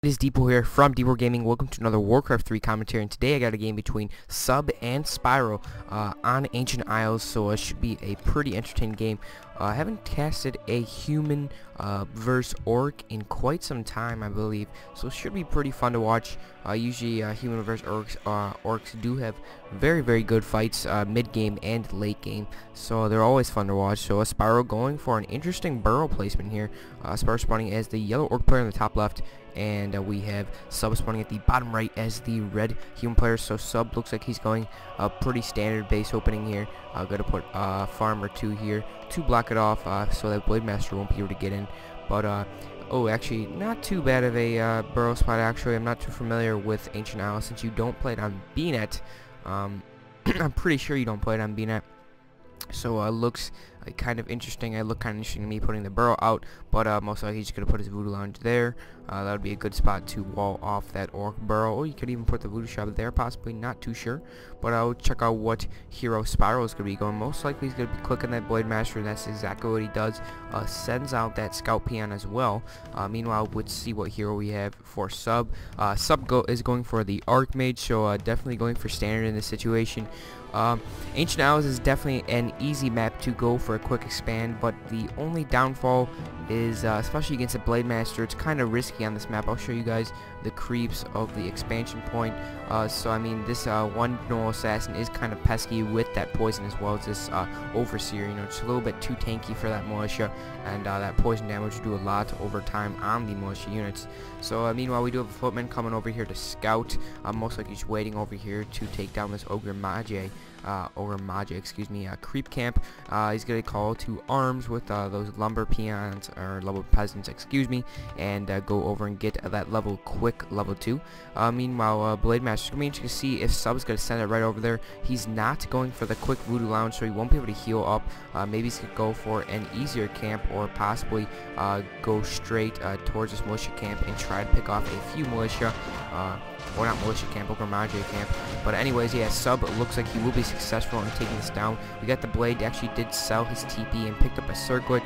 It is Depot here from DPortGaming. Welcome to another WarCraft 3 commentary, and today I got a game between Sub and Spyro on Ancient Isles, so it should be a pretty entertaining game. I haven't casted a human versus orc in quite some time, I believe, so it should be pretty fun to watch. Usually human versus orcs do have very good fights mid-game and late game, so they're always fun to watch. So Spyro going for an interesting burrow placement here. Spyro spawning as the yellow orc player in the top left, and we have Sub spawning at the bottom right as the red human player. So Sub looks like he's going a pretty standard base opening here. Gonna put Farmer 2 here to block it off so that Blade Master won't be able to get in. But oh, actually not too bad of a burrow spot. Actually, I'm not too familiar with Ancient Isles since you don't play it on BNet. I'm pretty sure you don't play it on BNet. So looks kind of interesting. It looked kind of interesting to me putting the burrow out, but most likely he's just going to put his voodoo lounge there. That would be a good spot to wall off that orc burrow. Or you could even put the voodoo shop there, possibly, not too sure. But I'll check out what hero Spyro is going to be going. Most likely he's going to be clicking that Blade Master, and that's exactly what he does. Sends out that Scout Peon as well. Meanwhile, let's see what hero we have for Sub. Sub is going for the Archmage, so definitely going for standard in this situation. Ancient Isles is definitely an easy map to go for a quick expand, but the only downfall is, especially against a Blade Master, it's kind of risky on this map. I'll show you guys the creeps of the expansion point. So I mean, this one Gnoll Assassin is kind of pesky with that poison, as well as this Overseer. You know, it's a little bit too tanky for that militia, and that poison damage will do a lot over time on the militia units. So meanwhile, we do have a footman coming over here to scout. Most likely he's waiting over here to take down this Ogre Mage. Excuse me, creep camp. He's gonna call to arms with those lumber peons, or lumber peasants, excuse me, and go over and get that level quick, level 2. Meanwhile, Blade Master's gonna be interesting to see if Sub's gonna send it right over there. He's not going for the quick voodoo lounge, so he won't be able to heal up. Maybe he's gonna go for an easier camp, or possibly go straight towards this militia camp and try to pick off a few militia. Or not militia camp, Ogre Mage camp. But anyways, yeah, Sub looks like he will be successful in taking this down. We got the Blade, actually did sell his TP and picked up a circlet.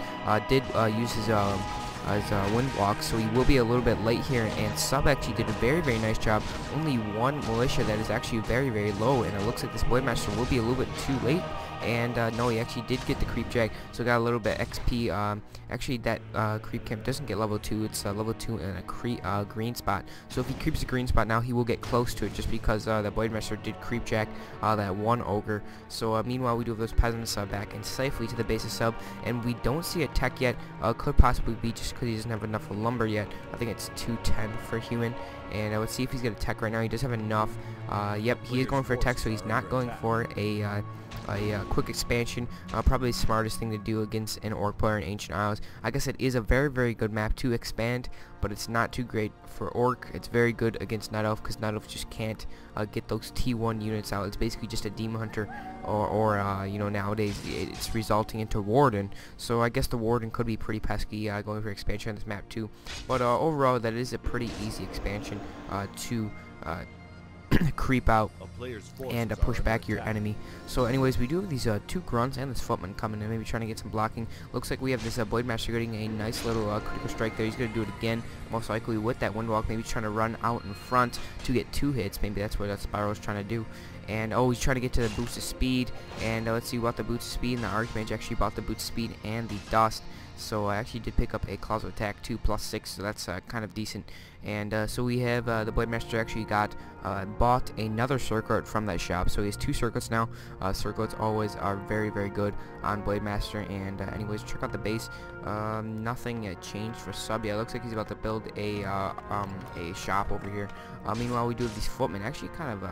Did use his wind walk, so he will be a little bit late here, and Sub actually did a very nice job. Only one militia that is actually very low, and it looks like this Blade Master will be a little bit too late. And no, he actually did get the creep jag, so got a little bit XP. Actually, that creep camp doesn't get level 2. It's level 2 in a green spot. So if he creeps a green spot now, he will get close to it, just because the Blade Master did creep jack that one ogre. So meanwhile, we do have those peasants back and safely to the base of Sub, and we don't see a tech yet. Could possibly be just because he doesn't have enough lumber yet. I think it's 210 for human. And let's see if he's going to tech right now. He does have enough. Yep, he is going for a tech, so he's not going for a quick expansion. Probably the smartest thing to do against an orc player in Ancient Isles. I guess it is a very good map to expand, but it's not too great for orc. It's very good against Night Elf, because Night Elf just can't get those T1 units out. It's basically just a Demon Hunter, or you know, nowadays it's resulting into Warden. So I guess the Warden could be pretty pesky going for expansion on this map too. But overall, that is a pretty easy expansion to creep out and push back your enemy. So anyways, we do have these two grunts and this footman coming in, maybe trying to get some blocking. Looks like we have this Blade Master getting a nice little critical strike there. He's going to do it again, most likely with that windwalk, maybe trying to run out in front to get 2 hits. Maybe that's what that Spyro is trying to do. And oh, he's trying to get to the boost of speed, and let's see what the boost of speed, and the Archmage actually bought the boost of speed and the dust. So I actually did pick up a Claws of Attack 2 plus 6, so that's kind of decent. And so we have the Blade Master actually bought another circlet from that shop, so he has 2 circlets now. Circlets always are very good on Blade Master. And anyways, check out the base. Nothing changed for Sub. Yeah, it looks like he's about to build a shop over here. Meanwhile, we do have these footmen. Actually, kind of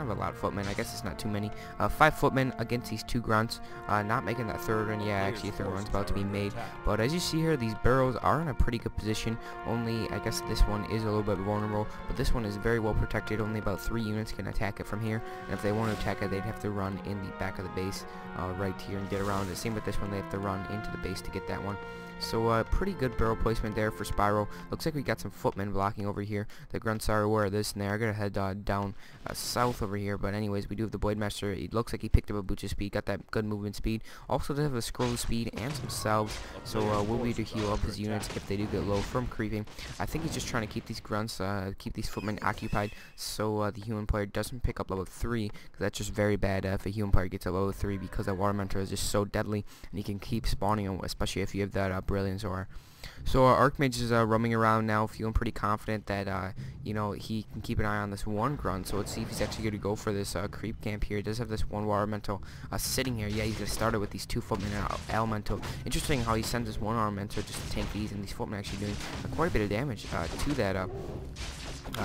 a lot of footmen. I guess it's not too many. 5 footmen against these 2 grunts. Not making that third run. Yeah, actually, a third run's about to be made. But as you see here, these barrows are in a pretty good position. Only, I guess this one is a little bit vulnerable, but this one is very well protected. Only about 3 units can attack it from here, and if they want to attack it, they'd have to run in the back of the base right here and get around it. Same with this one, they have to run into the base to get that one. So pretty good barrel placement there for Spyro. Looks like we got some footmen blocking over here. The grunts are aware of this, and they're gonna head down south over here. But anyways, we do have the Blade Master. It looks like he picked up a boost of speed, got that good movement speed. Also does have a scroll of speed and some salves. So we'll be able to heal up his units if they do get low from creeping. I think he's just trying to keep these grunts, keep these footmen occupied, so the human player doesn't pick up level 3, because that's just very bad if a human player gets a level 3, because that water mentor is just so deadly, and he can keep spawning them, especially if you have that brilliance aura. So Archmage is roaming around now, feeling pretty confident that you know, he can keep an eye on this one grunt. So let's see if he's actually going to go for this creep camp here. He does have this one water elemental sitting here. Yeah, he's going to start it with these 2 footmen and elemental. Interesting how he sends this one elemental just to tank these, and these footmen actually doing quite a bit of damage to that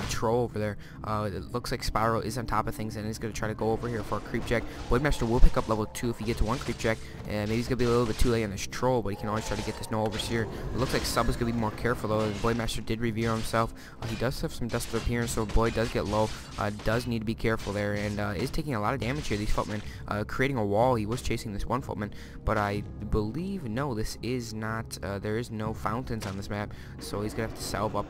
troll over there. It looks like Spyro is on top of things and is going to try to go over here for a creep check. Blade will pick up level 2 if he gets 1 creep check, and maybe he's going to be a little bit too late on this troll, but he can always try to get this no overseer. It looks like Sub is going to be more careful though. Blade did reveal himself. He does have some dust of appearance, so Blade does get low. Does need to be careful there, and is taking a lot of damage here. These footmen creating a wall. He was chasing this one footman, but I believe no, this is not. There is no fountains on this map, so he's going to have to salve up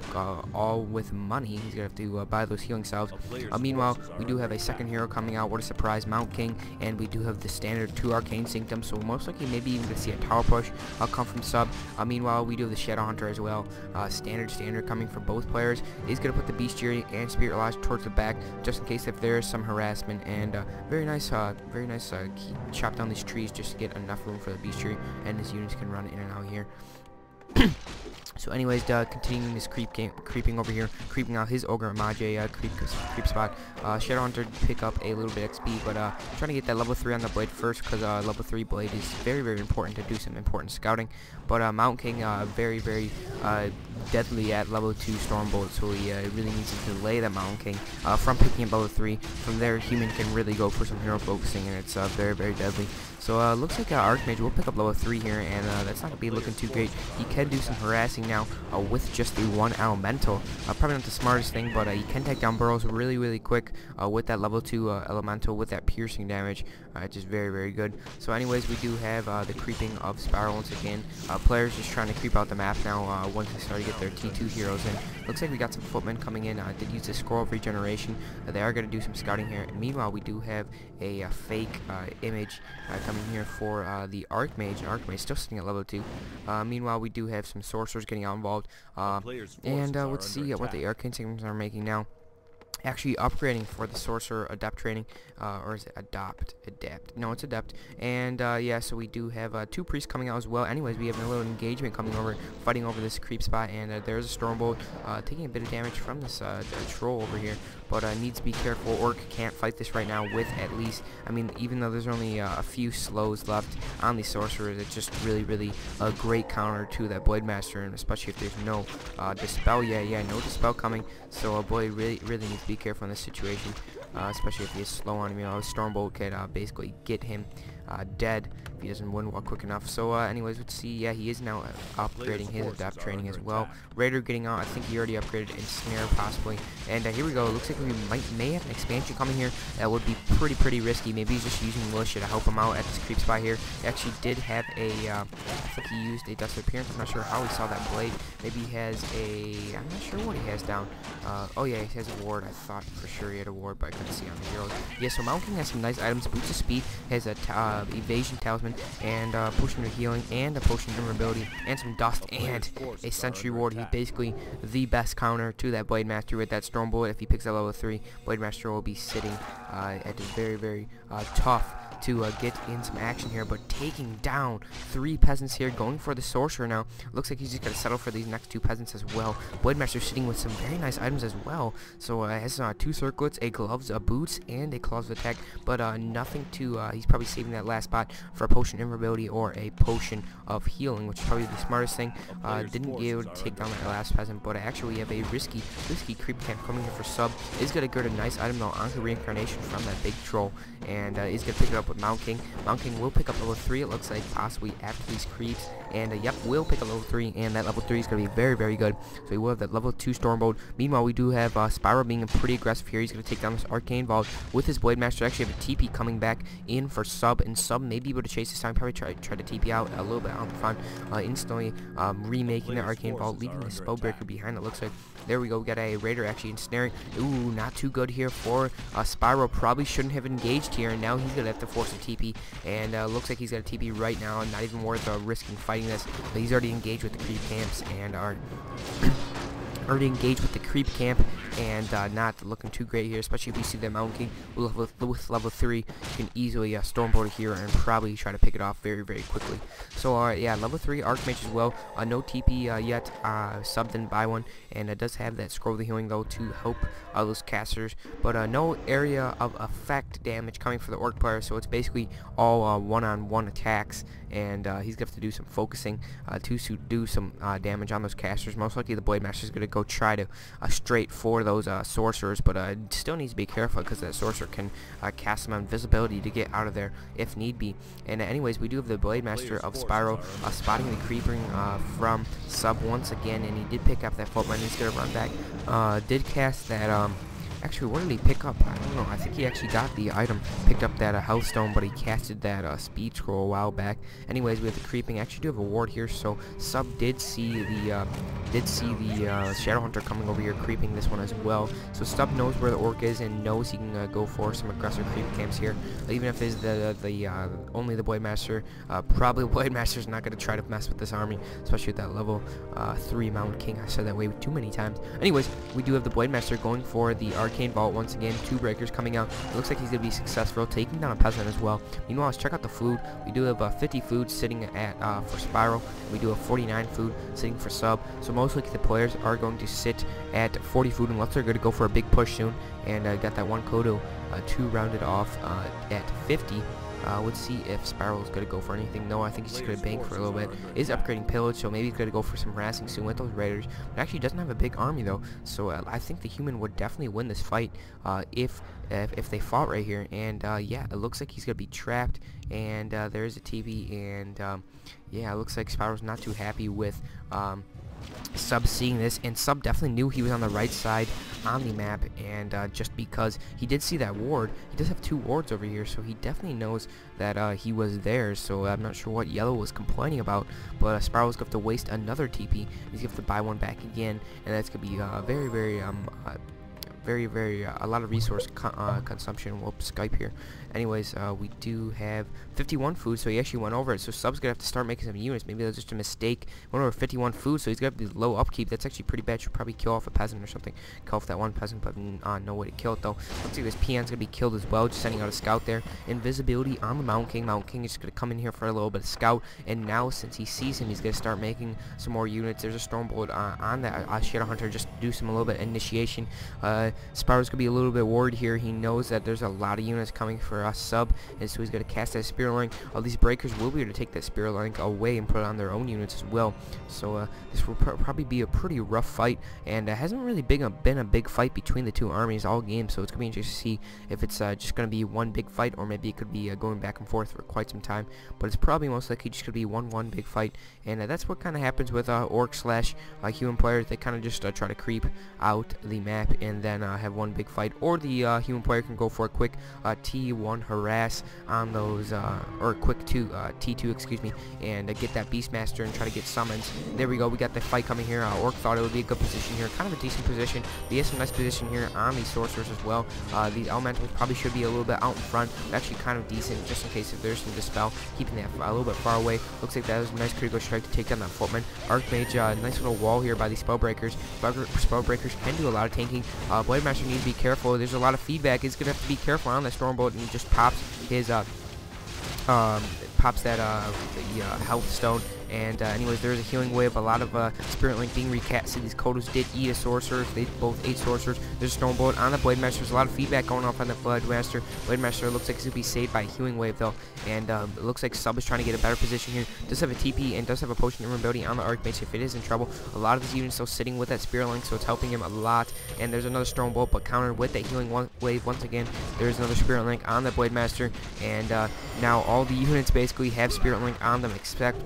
all with money. He's gonna have to buy those healing salves. Meanwhile, we do have a second hero coming out. What a surprise, Mount King, and we do have the standard 2 arcane sanctum, so most likely maybe even gonna see a tower push come from Sub. Meanwhile, we do have the Shadow Hunter as well. Standard coming for both players. Is gonna put the Bestiary and Spirit Lodge towards the back, just in case if there is some harassment. And very nice. Chop down these trees just to get enough room for the Bestiary, and his units can run in and out here. So anyways, continuing this creeping over here, creeping out his Ogre Mage creep spot. Shadow Hunter pick up a little bit XP, but trying to get that level 3 on the Blade first, because level 3 Blade is very important to do some important scouting. But Mount King very deadly at level 2 Stormbolt, so he really needs to delay that Mount King from picking up level 3. From there, Human can really go for some hero focusing, and it's very deadly. So looks like Archmage will pick up level 3 here, and that's not going to be looking too great. He can do some harassing now with just the 1 elemental. Probably not the smartest thing, but he can take down burrows really quick with that level 2 elemental with that piercing damage. Just very good. So anyways, we do have the creeping of Spyro once again. Players just trying to creep out the map now once they start to get their T2 heroes in. Looks like we got some footmen coming in. Did use the scroll of regeneration. They are going to do some scouting here. And meanwhile, we do have a fake image coming here for the Archmage, and Archmage still sitting at level 2. Meanwhile, we do have some sorcerers getting out involved. And let's see what the arcane segments are making now. Actually upgrading for the sorcerer adept training, or is it adapt? No, it's adept. And yeah, so we do have 2 priests coming out as well. Anyways, we have a little engagement coming over, fighting over this creep spot, and there's a Stormbolt taking a bit of damage from this troll over here, but needs to be careful. Orc can't fight this right now with at least, I mean, even though there's only a few slows left on these sorcerers, it's just really a great counter to that Blade Master, and especially if there's no dispel. Yeah, no dispel coming, so Blade really needs to be careful in this situation, especially if he is slow on him. You know, Stormbolt could basically get him dead if he doesn't win quick enough. So anyways, let's see. Yeah, he is now upgrading his adapt training as well. Raider getting out. I think he already upgraded Ensnare possibly. And here we go. Looks like we may have an expansion coming here. That would be pretty risky. Maybe he's just using militia to help him out at this creep spot here. He actually did have a I think he used a dust of appearance. I'm not sure how he saw that blade. Maybe he has a, I'm not sure what he has down. Oh yeah, he has a ward. I thought for sure he had a ward, but I couldn't see on the heroes. Yeah, so Mount King has some nice items. Boots of speed, has a evasion talisman, and potion of healing, and a potion of invulnerability, and some dust, and a sentry ward. He's basically the best counter to that Blade Master with that Stormbolt. If he picks up level 3, Blade Master will be sitting at a very tough to get in some action here, but taking down 3 peasants here, going for the sorcerer now. Looks like he's just going to settle for these next 2 peasants as well. Blade Master sitting with some very nice items as well. So has 2 circlets, a gloves, a boots, and a claws of attack, but nothing to, he's probably saving that last spot for a potion of invulnerability or a potion of healing, which is probably the smartest thing. Didn't be able to take down that last peasant, but actually we have a risky creep camp coming here for Sub. Is going to get a nice item though, Anka Reincarnation from that big troll, and is going to pick it up with Mountain King. Mountain King will pick up level 3, it looks like, possibly after these creeps. And yep, will pick up level 3, and that level 3 is going to be very, very good. So we will have that level 2 Stormbolt. Meanwhile, we do have Spyro being pretty aggressive here. He's going to take down this Arcane Vault with his Blade Master. Actually have a TP coming back in for Sub, and Sub may be able to chase this time. Probably try to TP out a little bit out in front. Instantly remaking the Arcane Vault, leaving the Spellbreaker behind, it looks like. There we go, we got a Raider actually ensnaring. Ooh, not too good here for Spyro. Probably shouldn't have engaged here, and now he's going to have to force a TP. And looks like he's got a TP right now, not even worth risking fighting this. But he's already engaged with the creep camps and are already engaged with the creep camp, and not looking too great here, especially if you see that Mountain King with level 3. You can easily Stormbolt here and probably try to pick it off very, very quickly. So yeah, level 3 Archmage as well. No TP yet. Sub didn't buy one, and it does have that Scroll of the Healing though to help those casters, but no area of effect damage coming for the Orc player, so it's basically all one-on-one attacks, and he's going to have to do some focusing to do some damage on those casters. Most likely the Blade Master is going to go try to straight for those sorcerers, but still needs to be careful because that sorcerer can cast some invisibility to get out of there if need be. And anyways, we do have the Blade Master of Spyro spotting the creeping from Sub once again, and he did pick up that fault mine. He's going to run back. Did cast that actually, what did he pick up? I don't know. I think he actually got the item, picked up that health stone, but he casted that speed scroll a while back. Anyways, we have the creeping. Actually, do have a ward here, so Sub did see the Shadow Hunter coming over here, creeping this one as well. So Sub knows where the Orc is and knows he can go for some aggressive creep camps here. Even if it's only the Blade Master, probably Blade Master's not going to try to mess with this army, especially with that level 3 Mountain King. I said that way too many times. Anyways, we do have the Blade Master going for the Arcane Vault once again. 2 breakers coming out. It looks like he's going to be successful, taking down a peasant as well. Meanwhile, let's check out the food. We do have 50 food sitting at for Spyro. We do have 49 food sitting for Sub. So most likely the players are going to sit at 40 food unless they're going to go for a big push soon. And got that one Kodo 2 rounded off at 50. Let's see if Spyro is going to go for anything. No, I think he's just going to bank for a little bit. Is upgrading pillage, so maybe he's going to go for some harassing soon with those raiders. But actually doesn't have a big army though, so I think the human would definitely win this fight if they fought right here. And yeah, it looks like he's going to be trapped, and there is a TV, and yeah, it looks like Spyro's not too happy with Sub seeing this, and Sub definitely knew he was on the right side on the map, and just because he did see that ward, he does have 2 wards over here, so he definitely knows that he was there. So I'm not sure what Yellow was complaining about, but Spyro's going to have to waste another TP. He's going to have to buy one back again, and that's going to be very a lot of resource consumption. Whoops, Skype here. Anyways, we do have 51 food, so he actually went over it. So Sub's gonna have to start making some units. Maybe that's just a mistake. Went over 51 food, so he's gonna have the low upkeep. That's actually pretty bad. Should probably kill off a peasant or something. Kill off that one peasant, but no way to kill it though. Looks like this peon's gonna be killed as well. Just sending out a scout there. Invisibility on the Mountain King. Mountain King is gonna come in here for a little bit of scout, and now since he sees him, he's gonna start making some more units. There's a Stormbolt on that Shadow Hunter just to do some a little bit of initiation. Spyro's gonna be a little bit worried here. He knows that there's a lot of units coming for Sub, and so he's gonna cast that Spirit Link. All these breakers will be able to take that Spirit Link away and put it on their own units as well. So this will probably be a pretty rough fight, and hasn't really been a big fight between the 2 armies all game. So it's gonna be interesting to see if it's just gonna be one big fight, or maybe it could be going back and forth for quite some time. But it's probably most likely just gonna be one big fight, and that's what kind of happens with orc slash human players. They kind of just try to creep out the map and then have one big fight, or the human player can go for a quick T1 harass on those, or quick T2, excuse me, and get that Beastmaster and try to get summons. There we go, we got the fight coming here. Orc thought it would be a good position here, kind of a decent position. He has some nice position here on these sorcerers as well. These elementals probably should be a little bit out in front, but actually kind of decent, just in case if there's some dispel, keeping that a little bit far away. Looks like that was a nice critical strike to take down that footman. Archmage, nice little wall here by these Spellbreakers. Spellbreakers can do a lot of tanking. Blade Master needs to be careful. There's a lot of feedback. He's gonna have to be careful on the Stormbolt, and he just pops his pops that health stone, And anyways, there's a healing wave, a lot of Spirit Link being recast. These Kodos did eat a sorcerer. They both ate sorcerers. There's a Stone Bullet on the Blade Master. There's a lot of feedback going off on the Blade Master. Blade Master looks like he's gonna be saved by a healing wave though, and it looks like Sub is trying to get a better position here. Does have a TP and does have a potion invulnerability on the Archmage if it is in trouble. A lot of his units still sitting with that Spirit Link, so it's helping him a lot. And there's another Stone Bolt, but countered with that healing wave once again. There's another Spirit Link on the Blade Master, and now all the units basically have Spirit Link on them except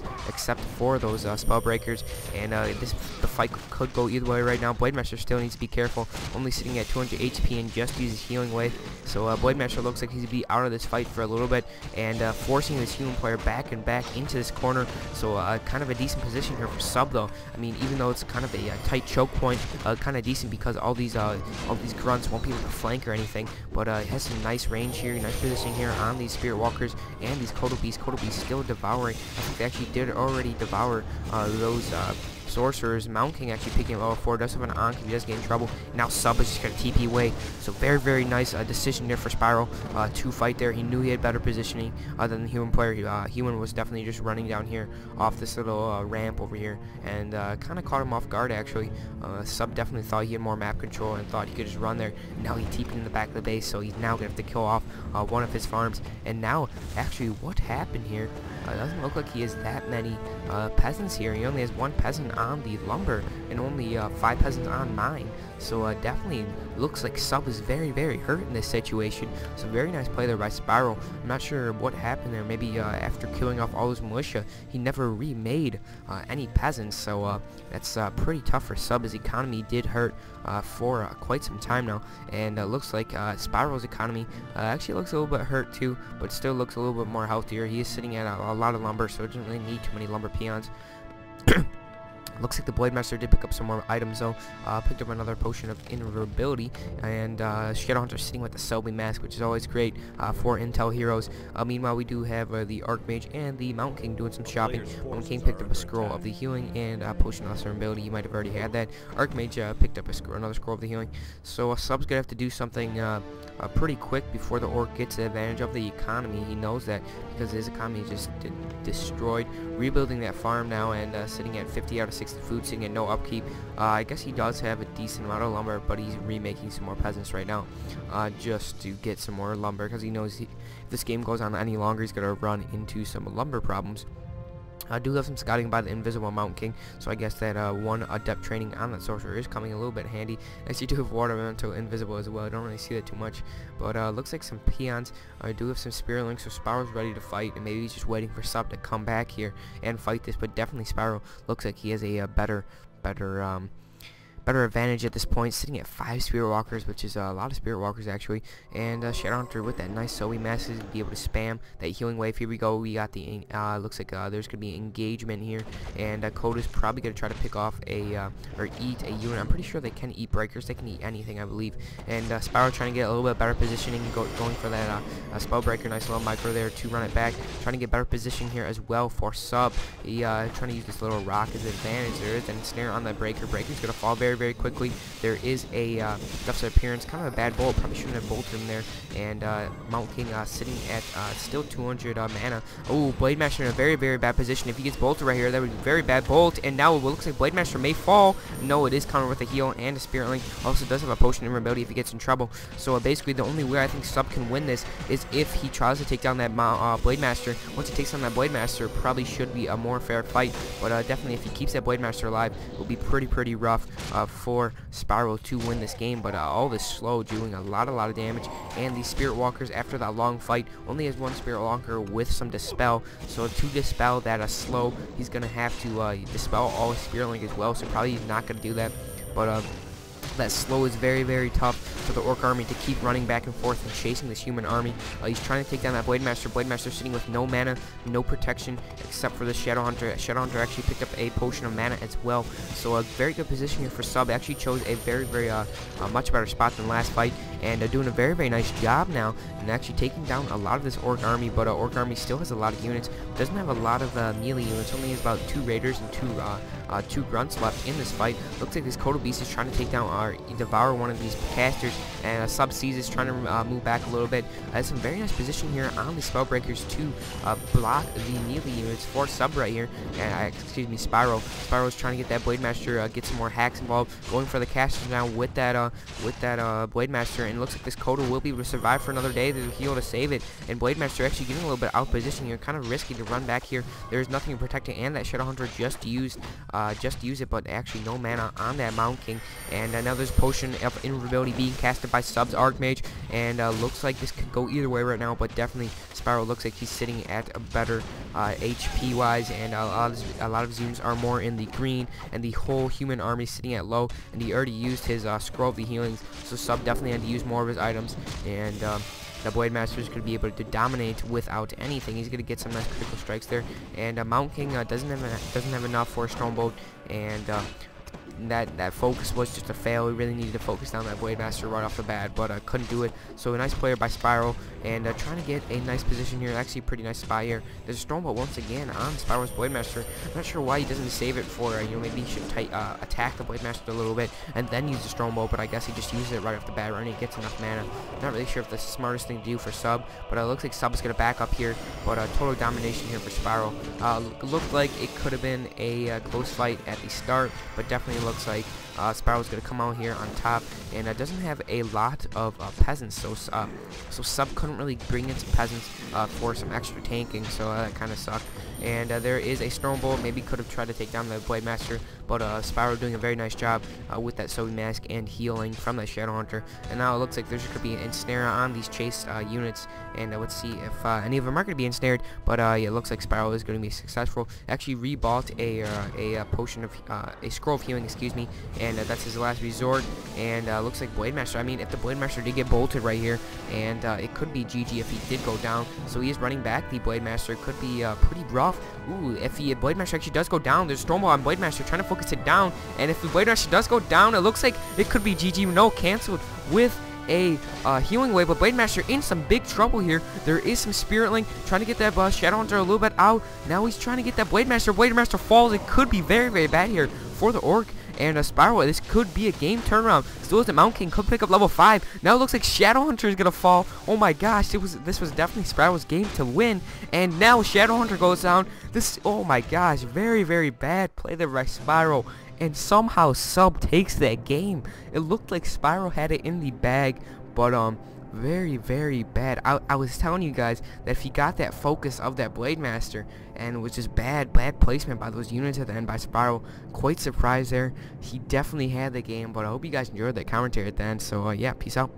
for those spell breakers. And the fight could go either way right now. Blade Master still needs to be careful, only sitting at 200 HP and just uses healing wave. So Blade Master looks like he's gonna be out of this fight for a little bit, and forcing this human player back and back into this corner. So kind of a decent position here for Sub though. I mean, even though it's kind of a tight choke point, kind of decent because all these grunts won't be able to flank or anything. But it has some nice range here, nice position here on these Spirit Walkers and these Kodo Beasts. Kodo Beasts still devouring. I think they actually did already devour those sorcerers. Mount King actually picking up level 4. Does have an Ankh if he does get in trouble. Now Sub is just going to TP away. So very nice decision there for Spiral to fight there. He knew he had better positioning than the human player. Human was definitely just running down here off this little ramp over here, and kind of caught him off guard actually. Sub definitely thought he had more map control and thought he could just run there. Now he TP'd in the back of the base, so he's now going to have to kill off one of his farms. And now actually what happened here, it doesn't look like he has that many peasants here. He only has 1 peasant on the lumber and only 5 peasants on mine. So definitely looks like Sub is very hurt in this situation. So very nice play there by Spiral. I'm not sure what happened there. Maybe after killing off all his militia, he never remade any peasants. So that's pretty tough for Sub. His economy did hurt for quite some time now, and looks like Spiral's economy actually looks a little bit hurt too, but still looks a little bit more healthier. He is sitting at a lot of lumber, so it doesn't really need too many lumber peons. Looks like the Blade Master did pick up some more items though. Picked up another potion of invulnerability, and Shadowhunter sitting with the Selby mask, which is always great for intel heroes. Meanwhile, we do have the Archmage and the Mount King doing some shopping. Mount King picked up a scroll of the healing and potion of invulnerability. You might have already had that. Archmage picked up another scroll of the healing. So Sub's gonna have to do something pretty quick before the Orc gets the advantage of the economy. He knows that because his economy is just destroyed. Rebuilding that farm now, and sitting at 50 out of 60 food, sitting at no upkeep. I guess he does have a decent amount of lumber, but he's remaking some more peasants right now just to get some more lumber, because he knows if this game goes on any longer, he's going to run into some lumber problems. I do have some scouting by the invisible Mountain King, so I guess that one adept training on that sorcerer is coming a little bit handy. Actually, do have water elemental invisible as well. I don't really see that too much, but looks like some peons. I do have some Spirit Links, so Spiral's ready to fight, and maybe he's just waiting for Sub to come back here and fight this. But definitely Spiral looks like he has a better advantage at this point, sitting at 5 Spirit Walkers, which is a lot of Spirit Walkers actually. And Shadowhunter with that nice Zoe mask is be able to spam that healing wave. Here we go. We got the looks like there's gonna be engagement here, and Koda's probably gonna try to pick off or eat a unit. I'm pretty sure they can eat breakers. They can eat anything, I believe. And Spiral trying to get a little bit better positioning, going for that spell breaker. Nice little micro there to run it back. Trying to get better position here as well for Sub. He trying to use this little rock as an advantage. There is a snare on that breaker. Breaker's gonna fall very quickly. There is a deficit appearance, kind of a bad bolt. Probably shouldn't have bolted him there. And Mount King sitting at still 200 mana. Oh, Blade Master in a very bad position. If he gets bolted right here, that would be very bad bolt. And now it looks like Blade Master may fall. No, it is countered with a heal and a Spirit Link. Also does have a potion of invulnerability if he gets in trouble. So basically the only way I think Sub can win this is if he tries to take down that Blade Master. Once he takes down that Blade Master, probably should be a more fair fight. But definitely if he keeps that Blade Master alive, it will be pretty rough for Spiral to win this game. But all this slow doing a lot of damage, and these Spirit Walkers after that long fight only has 1 Spirit Walker with some dispel. So to dispel that slow, he's gonna have to dispel all his Spirit Link as well. So probably he's not gonna do that. But that slow is very tough for the Orc army to keep running back and forth and chasing this human army. He's trying to take down that Blade Master. Blade Master sitting with no mana, no protection except for the Shadowhunter. Shadowhunter actually picked up a potion of mana as well. So a very good position here for Sub. Actually chose a very much better spot than last fight, and doing a very nice job now, and actually taking down a lot of this Orc army. But Orc army still has a lot of units. Doesn't have a lot of melee units. Only has about 2 raiders and 2 grunts left in this fight. Looks like this Kodo Beast is trying to take down devour one of these casters. and Sub sees this, trying to move back a little bit. Has some very nice position here on the Spellbreakers to block the melee units for Sub right here, and excuse me, Spyro. Spyro's trying to get that Blade Master, get some more hacks involved, going for the casters now with that Blade Master, and it looks like this Coda will be able to survive for another day. There's a heal to save it, and Blade Master actually getting a little bit out of position here, kind of risky to run back here. There's nothing to protect it, and that Shadow Hunter just used it, but actually no mana on that Mountain King, and now there's Potion of Invulnerability being casted by Sub's Archmage, and looks like this could go either way right now, but definitely Spyro looks like he's sitting at a better HP wise, and a lot of his units are more in the green, and the whole human army sitting at low, and he already used his Scroll of the Healings, so Sub definitely had to use more of his items, and the Blade Master is going to be able to dominate without anything. He's going to get some nice critical strikes there, and Mountain King doesn't have enough for a Strongbow, and that focus was just a fail. He really needed to focus down that Blade Master right off the bat, but couldn't do it. So a nice player by Spyro, and trying to get a nice position here. Actually, pretty nice spy here. There's a Strongbow once again on Spyro's Blade Master. I'm not sure why he doesn't save it for maybe he should attack the Blade Master a little bit and then use the Strongbow, but I guess he just uses it right off the bat when he gets enough mana. Not really sure if that's the smartest thing to do for Sub, but it looks like Sub is going to back up here, but total domination here for Spyro. Looked like it could have been a close fight at the start, but definitely looks like Spyro's going to come out here on top, and doesn't have a lot of peasants, so Sub couldn't really bring in some peasants for some extra tanking, so that kind of sucked. And there is a Strongbow. Maybe could have tried to take down the Blade Master, but Spyro doing a very nice job with that Sobi Mask and healing from that Shadow Hunter. And now it looks like there's going to be an ensnare on these chase units, and let's see if any of them are going to be ensnared, but yeah, it looks like Spyro is going to be successful. Actually rebought a potion of a Scroll of Healing, excuse me, and that's his last resort. And looks like Blade Master, I mean, if the Blade Master did get bolted right here, and it could be GG if he did go down, so he is running back the Blade Master. Could be pretty rough. Ooh, if the Blade Master actually does go down, there's Strongbow on Blade Master trying to focus it down, and if the Blade Master does go down, it looks like it could be GG. No, canceled with a healing wave, but Blade Master in some big trouble here. There is some Spirit Link trying to get that Shadow Hunter a little bit out. Now he's trying to get that Blade Master. Blade Master falls. It could be very, very bad here for the Orc. And Spyro, this could be a game turnaround. Still, the Mountain King could pick up level 5. Now it looks like Shadow Hunter is gonna fall. Oh my gosh, this was definitely Spyro's game to win. And now Shadow Hunter goes down. Oh my gosh, very, very bad play there by Spyro. And somehow Sub takes that game. It looked like Spyro had it in the bag, but very, very bad. I was telling you guys that if he got that focus of that Blade Master, and it was just bad placement by those units at the end by Spyro. Quite surprised there. He definitely had the game, but I hope you guys enjoyed that commentary at the end. So yeah, peace out.